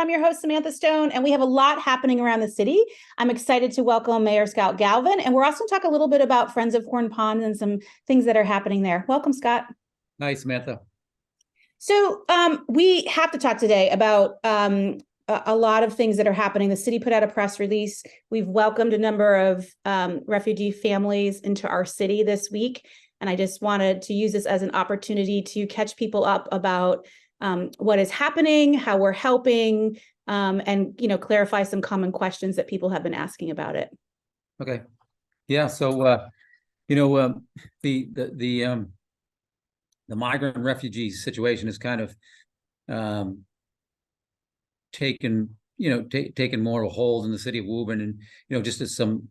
I'm your host, Samantha Stone, and we have a lot happening around the city. I'm excited to welcome Mayor Scott Galvin, and we're also going to talk a little bit about Friends of Horn Pond and some things that are happening there. Welcome, Scott. Hi, Samantha. So we have to talk today about a lot of things that are happening. The city put out a press release. We've welcomed a number of refugee families into our city this week, and I just wanted to use this as an opportunity to catch people up about what is happening, how we're helping, and clarify some common questions that people have been asking about it. Okay, yeah. So the migrant refugee situation is kind of taken more of a hold in the city of Woburn, and just as some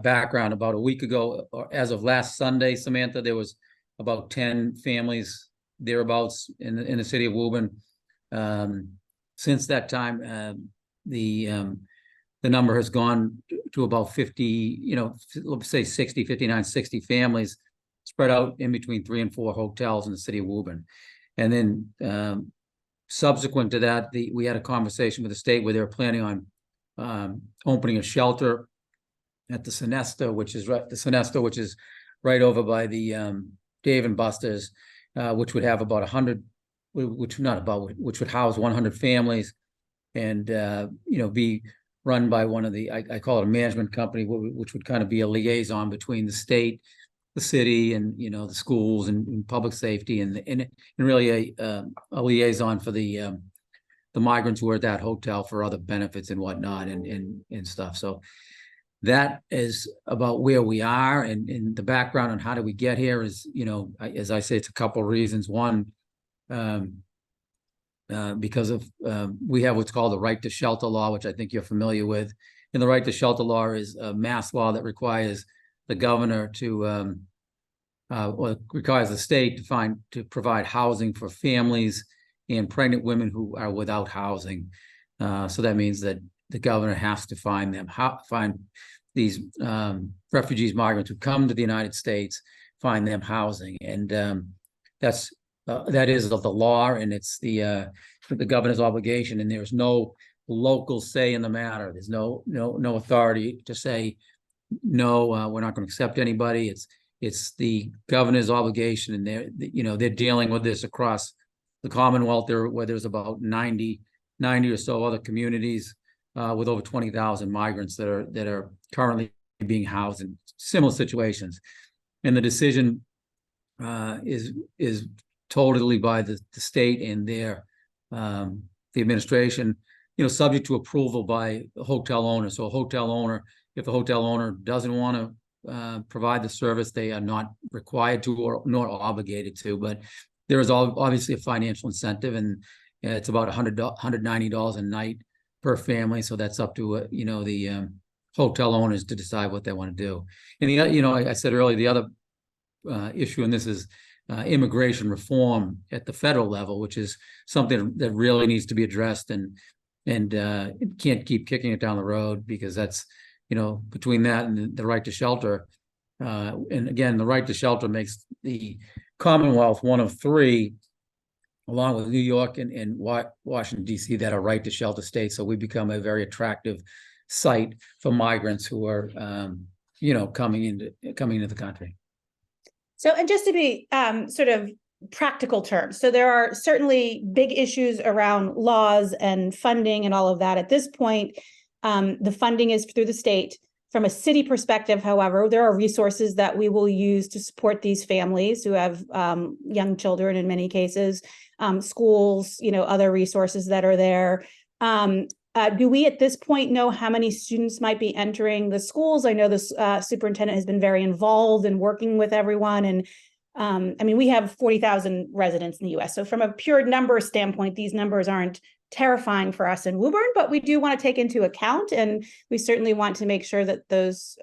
background, about a week ago, or as of last Sunday, Samantha, there was about 10 families thereabouts in the city of Woburn. Since that time, the number has gone to about 50, let's say 60, 59, 60 families spread out in between 3 and 4 hotels in the city of Woburn. And then subsequent to that, we had a conversation with the state where they were planning on opening a shelter at the Sonesta, which is right over by the Dave and Buster's, which would have about 100, which would house 100 families, and be run by one of the, I call it a management company, which would kind of be a liaison between the state, the city, and the schools and public safety, and really a liaison for the migrants who are at that hotel for other benefits and whatnot and stuff. So that is about where we are, and the background on how do we get here is, as I say, it's a couple of reasons. One, because of we have what's called the right to shelter law, which I think you're familiar with. And the right to shelter law is a mass law that requires the governor to or requires the state to provide housing for families and pregnant women who are without housing. So that means that the governor has to find these refugees, migrants who come to the United States, find them housing, and that is the law, and it's the governor's obligation, and there's no local say in the matter. There's no authority to say no, we're not going to accept anybody. It's the governor's obligation, and they're dealing with this across the Commonwealth, where there's about 90 or so other communities with over 20,000 migrants that are currently being housed in similar situations. And the decision is totally by the state and the administration, subject to approval by the hotel owner. So if the hotel owner doesn't want to provide the service, they are not required to or nor obligated to. But there is obviously a financial incentive, and it's about $190 a night per family. So that's up to the hotel owners to decide what they want to do. And I said earlier, the other issue in this is immigration reform at the federal level, which is something that really needs to be addressed, and can't keep kicking it down the road, because that's between that and the right to shelter. And again, the right to shelter makes the Commonwealth one of 3, along with New York and Washington, D.C., that are right to shelter states. So we become a very attractive site for migrants who are, coming into the country. So, and just to be sort of practical terms, so there are certainly big issues around laws and funding and all of that. At this point, the funding is through the state. From a city perspective, however, there are resources that we will use to support these families who have young children in many cases, schools, other resources that are there. Do we at this point know how many students might be entering the schools? I know the superintendent has been very involved in working with everyone. And we have 40,000 residents in the US. So from a pure number standpoint, these numbers aren't terrifying for us in Woburn, but we do want to take into account, and we certainly want to make sure that those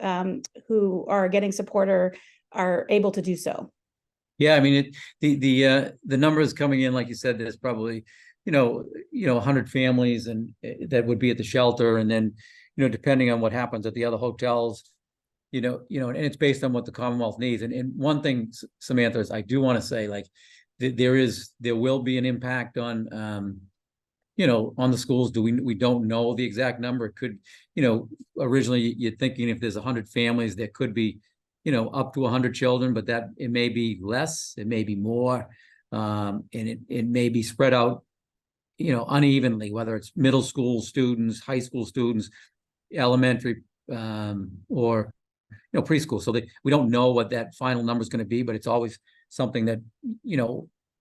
who are getting support are able to do so. Yeah, the numbers coming in, like you said, there's probably 100 families and that would be at the shelter, and then depending on what happens at the other hotels, and it's based on what the Commonwealth needs. And one thing, Samantha, is I do want to say, like, there will be an impact on on the schools. We don't know the exact number. It could, originally you're thinking if there's 100 families, there could be, up to 100 children, but that it may be less, it may be more, and it may be spread out, unevenly, whether it's middle school students, high school students, elementary, or preschool. So we don't know what that final number is going to be, but it's always something that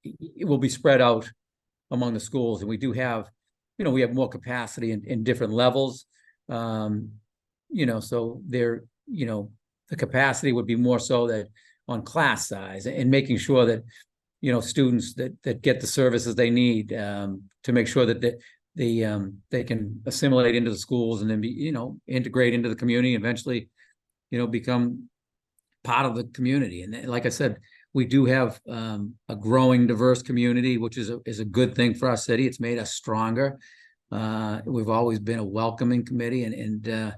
it will be spread out among the schools. And we do have, we have more capacity in different levels. So there, the capacity would be more so that on class size and making sure that, students that get the services they need, to make sure that they can assimilate into the schools and then be, integrate into the community, eventually, become part of the community. And like I said, we do have a growing diverse community, which is a good thing for our city. It's made us stronger. We've always been a welcoming committee, and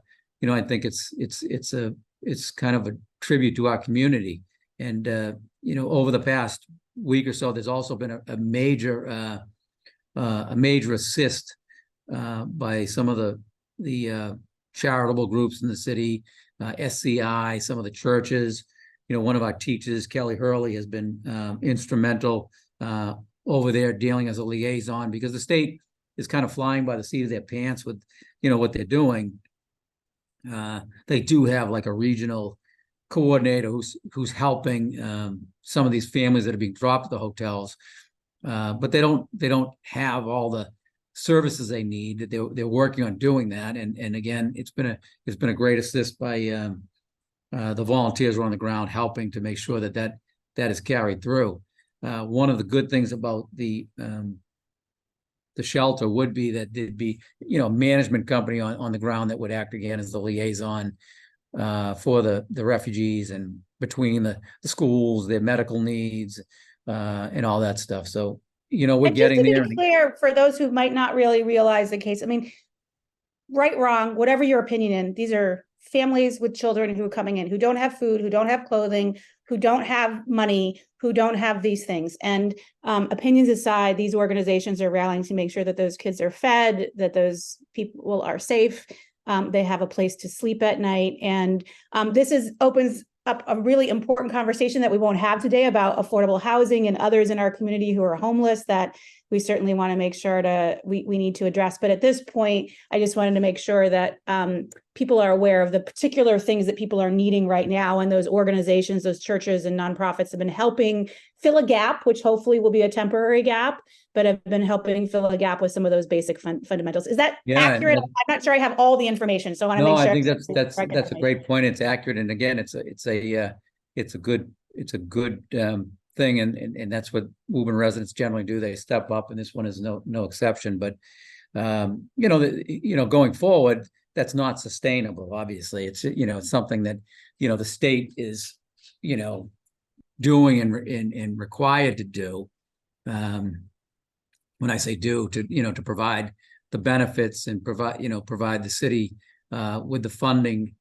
I think it's kind of a tribute to our community. And over the past week or so, there's also been a major assist by some of the charitable groups in the city, SCI, some of the churches. One of our teachers, Kelly Hurley, has been instrumental over there dealing as a liaison, because the state is kind of flying by the seat of their pants with, what they're doing. They do have like a regional coordinator who's helping some of these families that are being dropped at the hotels, but they don't have all the services they need. They're working on doing that, and again, it's been a great assist by the volunteers who are on the ground helping to make sure that is carried through. One of the good things about the shelter would be that there'd be, a management company on the ground that would act again as the liaison for the refugees, and between the schools, their medical needs, and all that stuff. So, we're getting there. Just to be clear, for those who might not really realize the case, I mean, right, wrong, whatever your opinion in, these are families with children who are coming in, who don't have food, who don't have clothing, who don't have money, who don't have these things. And opinions aside, these organizations are rallying to make sure that those kids are fed, that those people are safe, they have a place to sleep at night. And this opens up a really important conversation that we won't have today about affordable housing and others in our community who are homeless, that we certainly want to make sure we need to address. But at this point, I just wanted to make sure that people are aware of the particular things that people are needing right now. And those organizations, those churches and nonprofits have been helping fill a gap, which hopefully will be a temporary gap, but have been helping fill a gap with some of those basic fundamentals. Is that accurate? I'm not sure I have all the information, so I want to make sure. I think that's a great point. It's accurate, and again, it's a good thing, and that's what Woburn residents generally do. They step up, and this one is no exception. But going forward, that's not sustainable. Obviously, it's it's something that the state is doing and required to do. When I say do, to provide the benefits and provide the city with the funding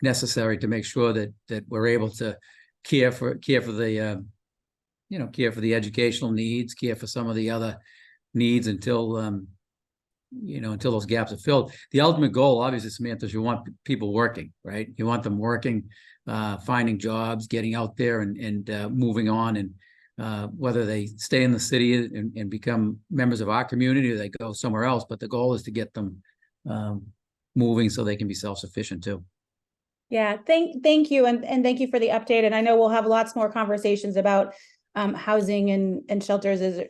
necessary to make sure that we're able to care for the educational needs, care for some of the other needs until those gaps are filled. The ultimate goal, obviously, Samantha, is you want people working, right? You want them working, finding jobs, getting out there and moving on, and whether they stay in the city and become members of our community or they go somewhere else. But the goal is to get them moving so they can be self-sufficient too. Yeah, thank you. And thank you for the update. And I know we'll have lots more conversations about housing and shelters as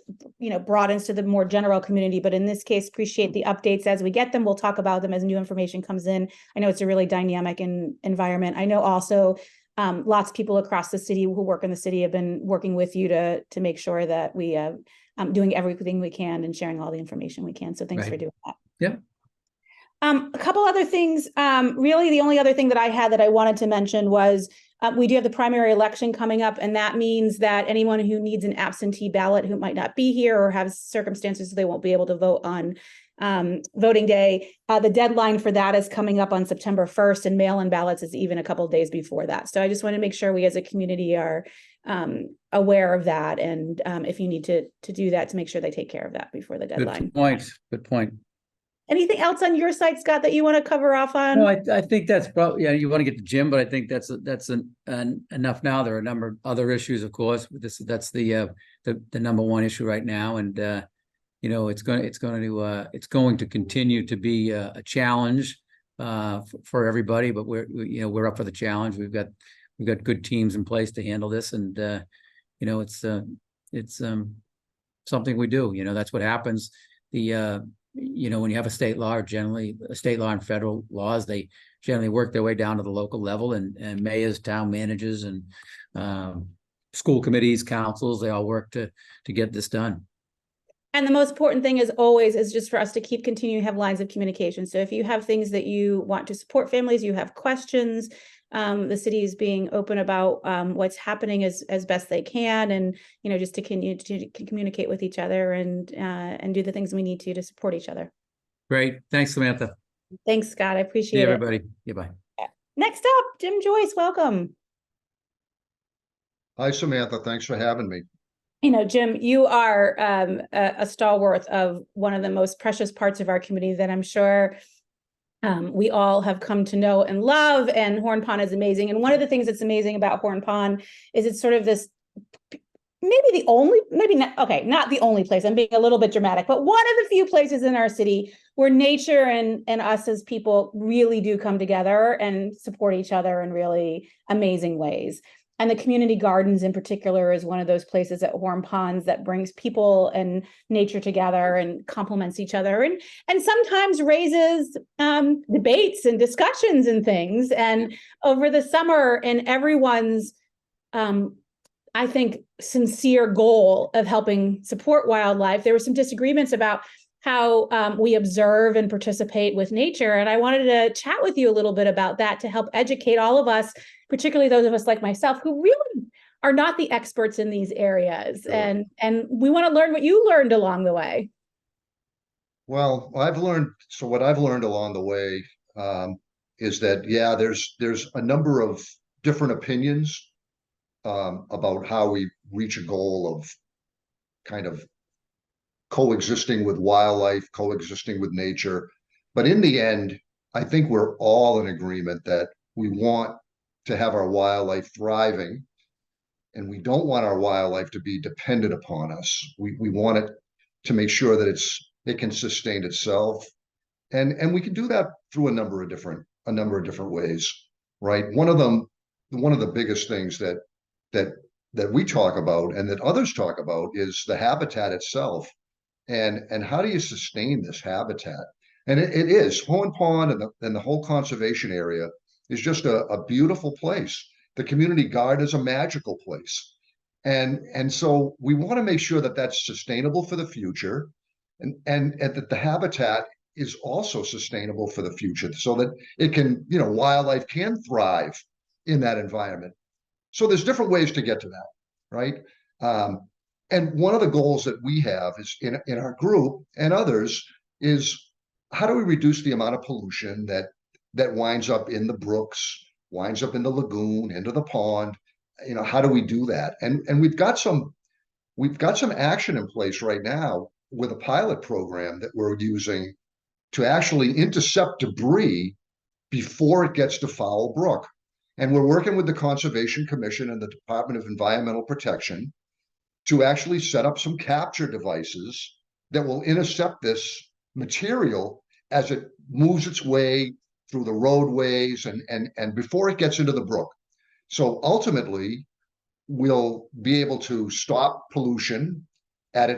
brought into the more general community. But in this case, appreciate the updates as we get them. We'll talk about them as new information comes in. I know it's a really dynamic environment. I know also lots of people across the city who work in the city have been working with you to make sure that we doing everything we can and sharing all the information we can. So thanks for doing that. Yeah. A couple other things. Really, the only other thing that I had that I wanted to mention was we do have the primary election coming up, and that means that anyone who needs an absentee ballot who might not be here or have circumstances they won't be able to vote on voting day, the deadline for that is coming up on September 1st, and mail-in ballots is even a couple of days before that. So I just want to make sure we as a community are aware of that. And if you need to do that, to make sure they take care of that before the deadline. Good point. Good point. Anything else on your side, Scott, that you want to cover off on? No, I think that's probably, yeah, you want to get to Jim, but I think that's enough now. There are a number of other issues, of course. That's the number one issue right now. And it's going to continue to be a challenge for everybody, but we're up for the challenge. We've got good teams in place to handle this, and it's something we do. That's what happens. When you have a state law, generally a state law and federal laws, they generally work their way down to the local level, and mayors, town managers, and school committees, councils, they all work to get this done. And the most important thing is just for us to continue to have lines of communication. So if you have things that you want to support families, you have questions, the city is being open about what's happening as best they can, and just to continue to communicate with each other and do the things we need to support each other. Great, thanks, Samantha. Thanks, Scott. I appreciate it. See everybody. Goodbye. Next up, Jim Joyce. Welcome. Hi, Samantha. Thanks for having me. Jim, you are a stalwart of one of the most precious parts of our community that I'm sure we all have come to know and love, and Horn Pond is amazing. And one of the things that's amazing about Horn Pond is it's sort of this, not the only place, I'm being a little bit dramatic, but one of the few places in our city where nature and us as people really do come together and support each other in really amazing ways. And the community gardens in particular is one of those places at Horn Ponds that brings people and nature together and complements each other, and sometimes raises debates and discussions and things. And over the summer, in everyone's, I think, sincere goal of helping support wildlife, there were some disagreements about how we observe and participate with nature. And I wanted to chat with you a little bit about that to help educate all of us, particularly those of us like myself who really are not the experts in these areas. Sure. And we want to learn what you learned along the way. Well, what I've learned along the way is that, yeah, there's a number of different opinions about how we reach a goal of kind of coexisting with wildlife, coexisting with nature. But in the end, I think we're all in agreement that we want to have our wildlife thriving, and we don't want our wildlife to be dependent upon us. We want it to make sure that it can sustain itself, and we can do that through a number of different ways, right? One of the biggest things that we talk about and that others talk about is the habitat itself. And how do you sustain this habitat? And it is Horn Pond and the whole conservation area is just a beautiful place. The community garden is a magical place. And so we want to make sure that that's sustainable for the future, and that the habitat is also sustainable for the future, so that it can, wildlife can thrive in that environment. So there's different ways to get to that, right? And one of the goals that we have is in our group and others is, how do we reduce the amount of pollution that winds up in the brooks, winds up in the lagoon, into the pond? How do we do that? And we've got some action in place right now with a pilot program that we're using to actually intercept debris before it gets to Foul Brook. And we're working with the Conservation Commission and the Department of Environmental Protection to actually set up some capture devices that will intercept this material as it moves its way through the roadways and before it gets into the brook. So ultimately, we'll be able to stop pollution at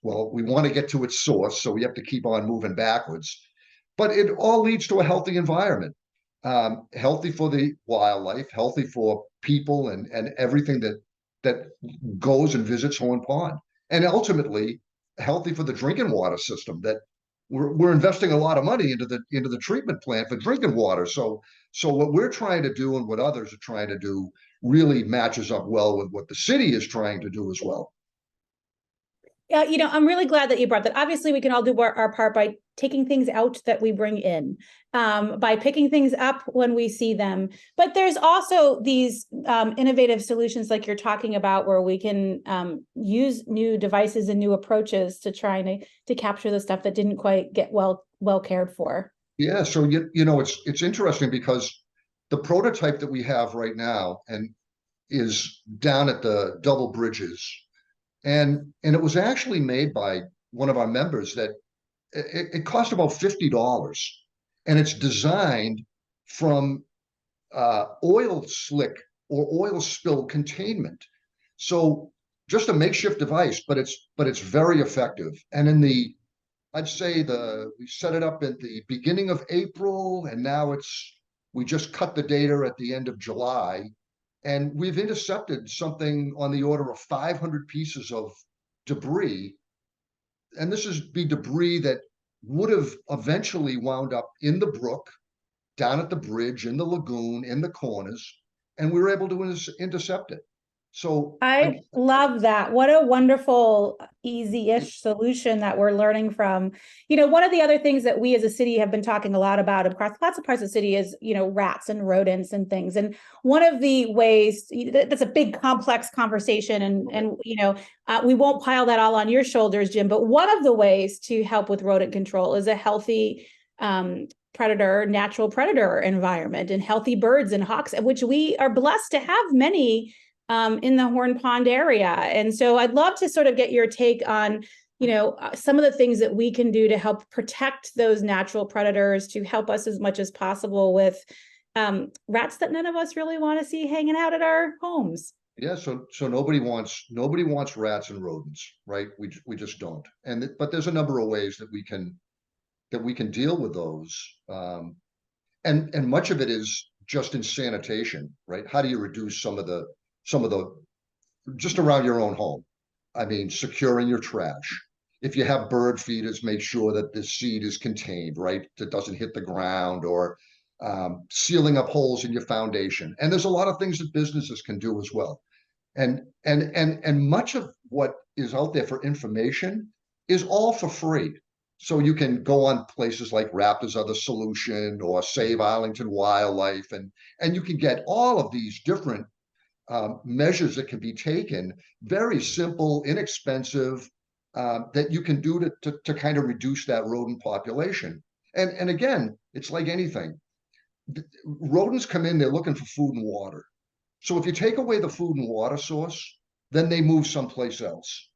we want to get to its source, so we have to keep on moving backwards. But it all leads to a healthy environment, healthy for the wildlife, healthy for people, and everything that goes and visits Horn Pond, and ultimately healthy for the drinking water system. That we're investing a lot of money into the treatment plant for drinking water. So what we're trying to do and what others are trying to do really matches up well with what the city is trying to do as well. I'm really glad that you brought that. Obviously, we can all do our part by taking things out that we bring in, by picking things up when we see them. But there's also these innovative solutions like you're talking about, where we can use new devices and new approaches to try to capture the stuff that didn't quite get well cared for. Yeah, so it's interesting because the prototype that we have right now and is down at the double bridges, and it was actually made by one of our members that it cost about $50, and it's designed from oil slick or oil spill containment. So just a makeshift device, but it's very effective. And I'd say we set it up at the beginning of April, and now we just cut the data at the end of July, and we've intercepted something on the order of 500 pieces of debris. And this is the debris that would have eventually wound up in the brook, down at the bridge, in the lagoon, in the corners, and we were able to intercept it. So I love that. What a wonderful, easy-ish solution that we're learning from. One of the other things that we as a city have been talking a lot about across lots of parts of the city is, rats and rodents and things. And one of the ways that's a big, complex conversation, and we won't pile that all on your shoulders, Jim. But one of the ways to help with rodent control is a healthy natural predator environment, and healthy birds and hawks, which we are blessed to have many in the Horn Pond area. And so I'd love to sort of get your take on, some of the things that we can do to help protect those natural predators, to help us as much as possible with rats that none of us really want to see hanging out at our homes. Yeah, so nobody wants rats and rodents, right? We just don't. But there's a number of ways that we can deal with those. And much of it is just in sanitation, right? How do you reduce some of the just around your own home? I mean, securing your trash. If you have bird feeders, make sure that the seed is contained, right? That doesn't hit the ground, or sealing up holes in your foundation. And there's a lot of things that businesses can do as well. And much of what is out there for information is all for free. So you can go on places like Raptors Are the Solution or Save Arlington Wildlife, and you can get all of these different measures that can be taken, very simple, inexpensive, that you can do to kind of reduce that rodent population. And again, it's like anything. Rodents come in, they're looking for food and water. So if you take away the food and water source, then they move someplace else.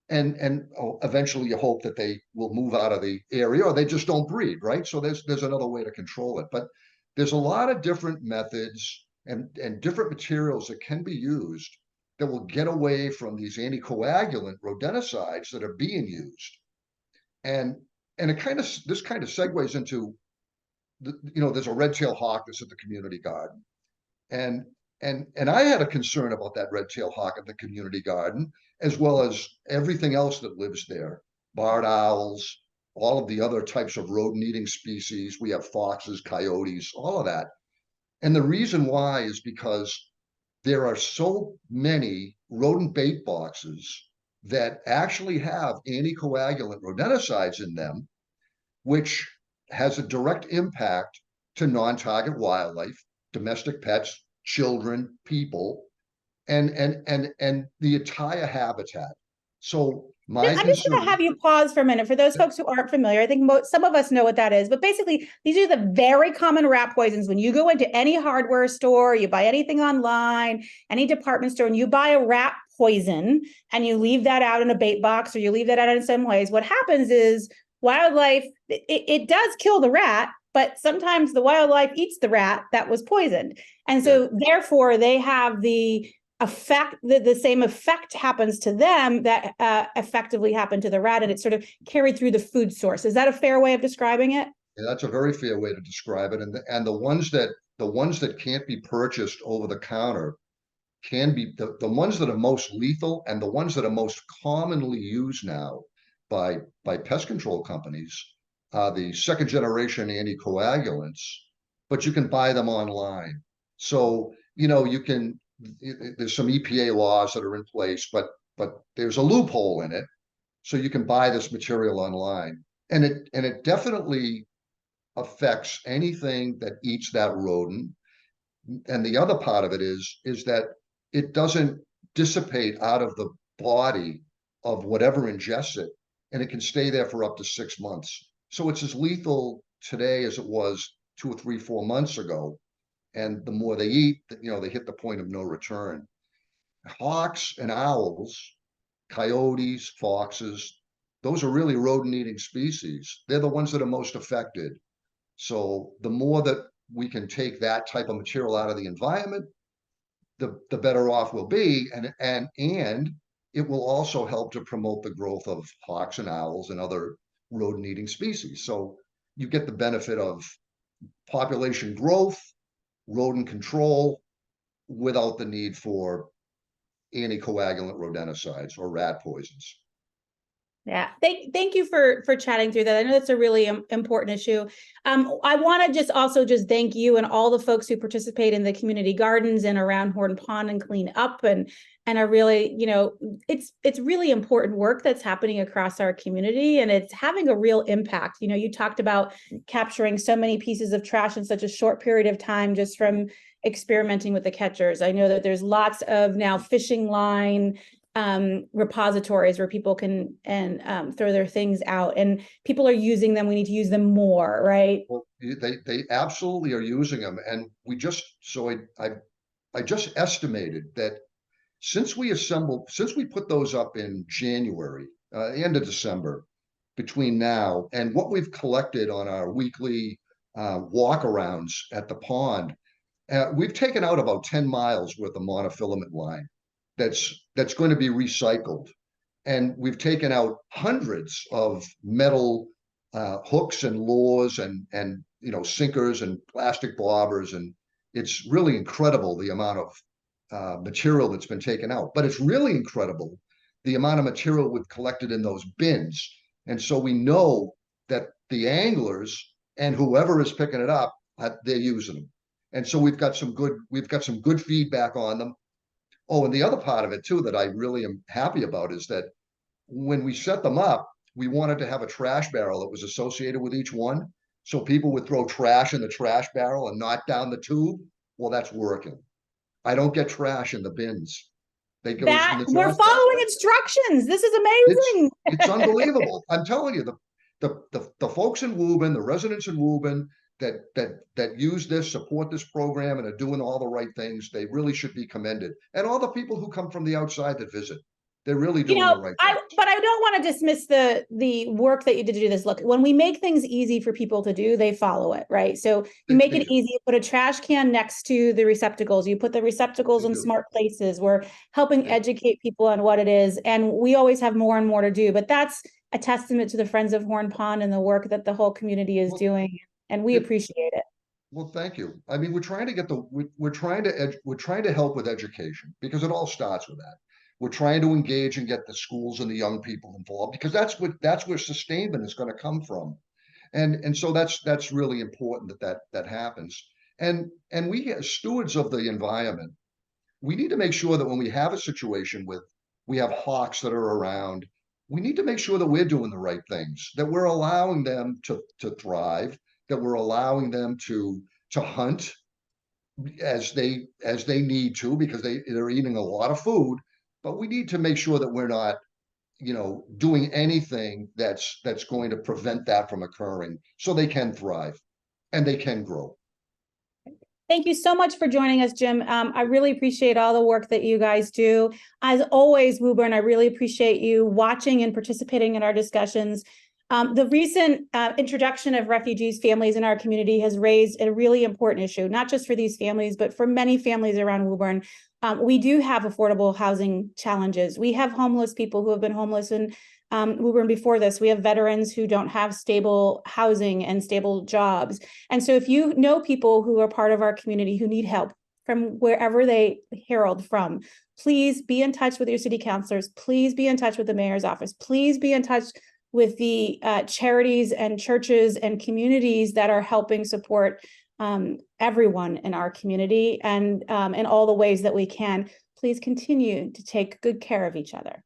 And eventually you hope that they will move out of the area, or they just don't breed, right? So there's another way to control it. But there's a lot of different methods and different materials that can be used that will get away from these anticoagulant rodenticides that are being used. And this kind of segues into there's a red-tailed hawk that's at the community garden. And I had a concern about that red-tailed hawk at the community garden, as well as everything else that lives there. Barred owls, all of the other types of rodent-eating species. We have foxes, coyotes, all of that. And the reason why is because there are so many rodent bait boxes that actually have anticoagulant rodenticides in them, which has a direct impact to non-target wildlife, domestic pets, children, people, and the entire habitat. So I'm just going to have you pause for a minute. For those folks who aren't familiar, I think some of us know what that is. But basically, these are the very common rat poisons. When you go into any hardware store, you buy anything online, any department store, and you buy a rat poison and you leave that out in a bait box, or you leave that out in some ways, what happens is wildlife, it does kill the rat, but sometimes the wildlife eats the rat that was poisoned. And so therefore, they have the effect, the same effect happens to them that effectively happened to the rat, and it's sort of carried through the food source. Is that a fair way of describing it? Yeah, that's a very fair way to describe it. And the ones that can't be purchased over the counter can be the ones that are most lethal, and the ones that are most commonly used now by pest control companies are the second generation anticoagulants, but you can buy them online. So there's some EPA laws that are in place, but there's a loophole in it, So you can buy this material online, and it definitely affects anything that eats that rodent. And the other part of it is that it doesn't dissipate out of the body of whatever ingests it, and it can stay there for up to 6 months. So it's as lethal today as it was 2 or 3, 4 months ago. And the more they eat, they hit the point of no return. Hawks and owls, coyotes, foxes, those are really rodent-eating species. They're the ones that are most affected. So the more that we can take that type of material out of the environment, the better off we'll be. And it will also help to promote the growth of hawks and owls and other rodent-eating species. So you get the benefit of population growth, rodent control, without the need for anticoagulant rodenticides or rat poisons. Yeah, thank you for chatting through that. I know that's a really important issue. I want to just thank you and all the folks who participate in the community gardens and around Horn Pond and clean up, and are really, it's really important work that's happening across our community, and it's having a real impact. You talked about capturing so many pieces of trash in such a short period of time just from experimenting with the catchers. I know that there's lots of now fishing line repositories where people can throw their things out, and people are using them. We need to use them more, right? Well, they absolutely are using them, and I just estimated that since we put those up in January, end of December, between now and what we've collected on our weekly walkarounds at the pond, we've taken out about 10 miles worth of monofilament line that's going to be recycled. And we've taken out hundreds of metal hooks and lures and sinkers and plastic bobbers. And it's really incredible the amount of material that's been taken out. But it's really incredible the amount of material we've collected in those bins. And so we know that the anglers and whoever is picking it up, they're using them. And so we've got some good feedback on them. Oh, and the other part of it too that I really am happy about is that when we set them up, we wanted to have a trash barrel that was associated with each one. So people would throw trash in the trash barrel and not down the tube. Well, that's working. I don't get trash in the bins. They go That we're following instructions. This is amazing. It's unbelievable. I'm telling you, the folks in Woburn, the residents in Woburn that use this, support this program, and are doing all the right things, they really should be commended. And all the people who come from the outside that visit, they're really doing the right thing. But I don't want to dismiss the work that you did to do this. Look, when we make things easy for people to do, they follow it, right? So you make it easy, you put a trash can next to the receptacles, you put the receptacles in smart places. We're helping educate people on what it is. And we always have more and more to do, but that's a testament to the Friends of Horn Pond and the work that the whole community is doing. And we appreciate it. Well, thank you. I mean, we're trying to help with education, because it all starts with that. We're trying to engage and get the schools and the young people involved, because that's where sustainment is going to come from. And so that's really important that happens. And we as stewards of the environment, we need to make sure that when we have a situation we have hawks that are around, we need to make sure that we're doing the right things, that we're allowing them to thrive, that we're allowing them to hunt as they need to, because they're eating a lot of food. But we need to make sure that we're not, doing anything that's going to prevent that from occurring, so they can thrive and they can grow. Thank you so much for joining us, Jim. I really appreciate all the work that you guys do. As always, Woburn, I really appreciate you watching and participating in our discussions. The recent introduction of refugees' families in our community has raised a really important issue, not just for these families, but for many families around Woburn. We do have affordable housing challenges. We have homeless people who have been homeless in Woburn before this. We have veterans who don't have stable housing and stable jobs. And so if you know people who are part of our community who need help from wherever they herald from, please be in touch with your city councilors. Please be in touch with the mayor's office. Please be in touch with the charities and churches and communities that are helping support everyone in our community, and in all the ways that we can. Please continue to take good care of each other.